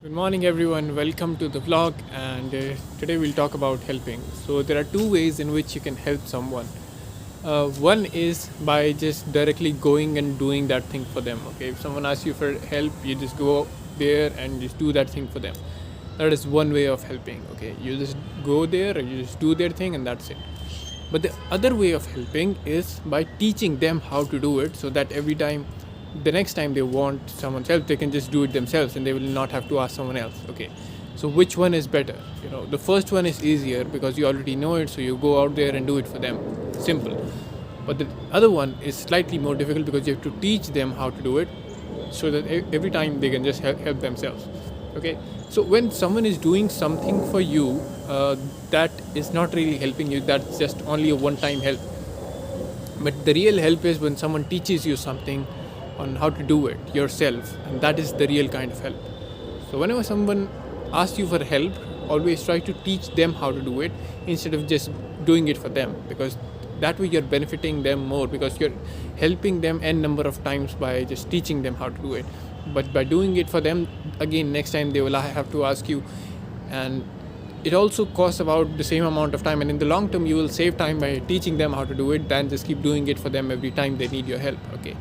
Good morning, everyone. Welcome to the vlog, and today we'll talk about helping. So, there are two ways in which you can help someone. One is by just directly going and doing that thing for them. Okay, if someone asks you for help, you just go there and just do that thing for them. That is one way of helping. Okay, you just go there and you just do their thing, and that's it. But the other way of helping is by teaching them how to do it so that every time, the next time they want someone's help, they can just do it themselves and they will not have to ask someone else. Okay. So which one is better? The first one is easier because you already know it, so you go out there and do it for them. Simple. But the other one is slightly more difficult because you have to teach them how to do it so that every time they can just help themselves. Okay, so when someone is doing something for you, that is not really helping you, that's just only a one time help. But the real help is when someone teaches you something on how to do it yourself, and that is the real kind of help. So whenever someone asks you for help, always try to teach them how to do it instead of just doing it for them, because that way you're benefiting them more because you're helping them n number of times by just teaching them how to do it. But by doing it for them, again, next time they will have to ask you, and it also costs about the same amount of time, and in the long term you will save time by teaching them how to do it than just keep doing it for them every time they need your help. Okay,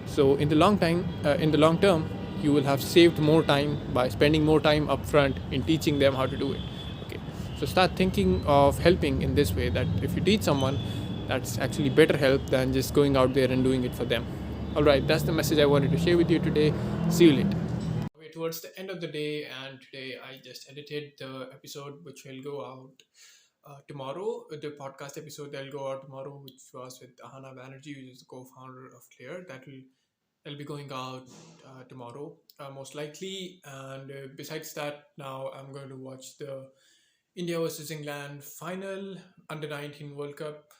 so in the long term, you will have saved more time by spending more time upfront in teaching them how to do it. Okay, so start thinking of helping in this way, that if you teach someone, that's actually better help than just going out there and doing it for them. All right, that's the message I wanted to share with you today. See you later. We're towards the end of the day, and today I just edited the episode which will go out tomorrow. The podcast episode that will go out tomorrow, which was with Ahana Banerjee, who is the co-founder of Clear. That'll be going out tomorrow, most likely. And besides that, now I'm going to watch the India versus England final under 19 World Cup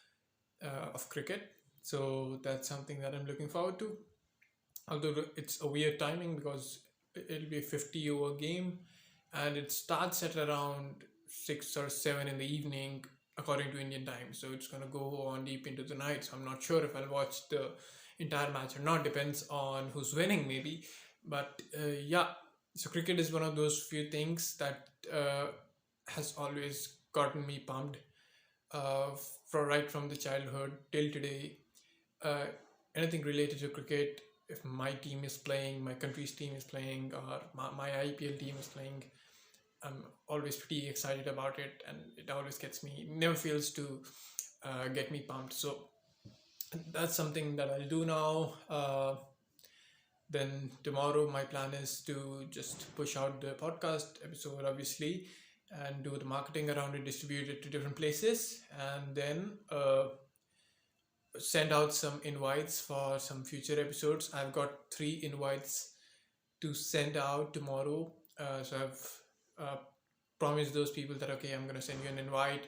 of cricket. So that's something that I'm looking forward to. Although it's a weird timing because it'll be a 50 over game, and it starts at around 6 or 7 in the evening according to Indian time. So it's going to go on deep into the night. So I'm not sure if I'll watch the entire match or not. Depends on who's winning, maybe. But yeah, so cricket is one of those few things that has always gotten me pumped uh, for right from the childhood till today. uh, Anything related to cricket, if my team is playing, my country's team is playing, or my IPL team is playing, I'm always pretty excited about it, and it always gets me, never fails to get me pumped. So that's something that I'll do now. Then tomorrow, my plan is to just push out the podcast episode, obviously, and do the marketing around it, distribute it to different places, and then send out some invites for some future episodes. I've got 3 invites to send out tomorrow. So I've promised those people that, okay, I'm going to send you an invite.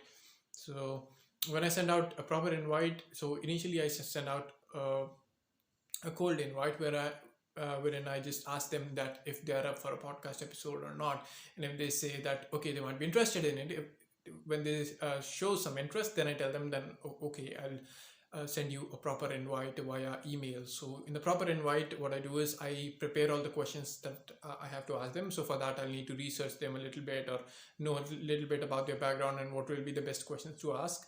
So when I send out a proper invite, so initially I send out a cold invite wherein I just ask them that if they are up for a podcast episode or not, and if they say that okay, they might be interested in it. When they show some interest, then I tell them, then okay, I'll send you a proper invite via email. So in the proper invite, what I do is I prepare all the questions that I have to ask them. So for that, I'll need to research them a little bit or know a little bit about their background and what will be the best questions to ask,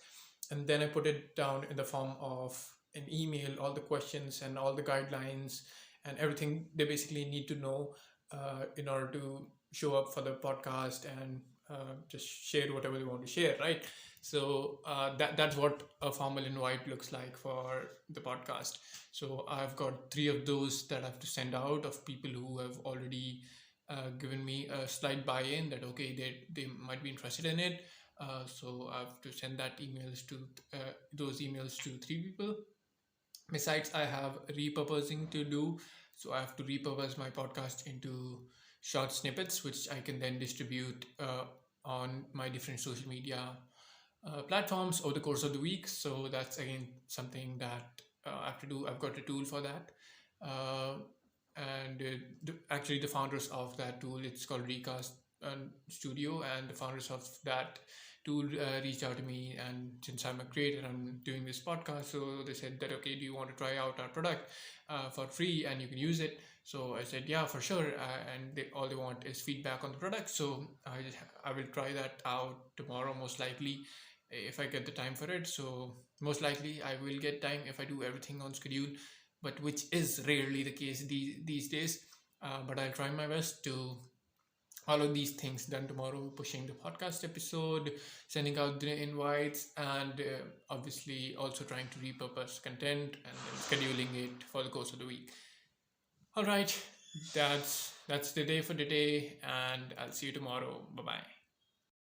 and then I put it down in the form of an email, all the questions and all the guidelines and everything they basically need to know in order to show up for the podcast and just share whatever they want to share, right? So that's what a formal invite looks like for the podcast. So I've got 3 of those that I have to send out, of people who have already given me a slight buy-in that okay, they might be interested in it. So I have to send those emails to 3 people. Besides, I have repurposing to do. So I have to repurpose my podcast into short snippets, which I can then distribute on my different social media platforms over the course of the week. So that's again something that I have to do. I've got a tool for that. Uh, and actually, the founders of that tool, it's called Recast Studio, and the founders of that tool reached out to me, and since I'm a creator, I'm doing this podcast, so they said that okay, do you want to try out our product for free and you can use it. So I said, yeah, for sure. And all they want is feedback on the product. So I will try that out tomorrow, most likely, if I get the time for it. So most likely I will get time if I do everything on schedule, but which is rarely the case these days. But I'll try my best to all of these things done tomorrow, pushing the podcast episode, sending out the invites, and obviously also trying to repurpose content and then scheduling it for the course of the week. All right, that's the day for today, and I'll see you tomorrow. Bye bye.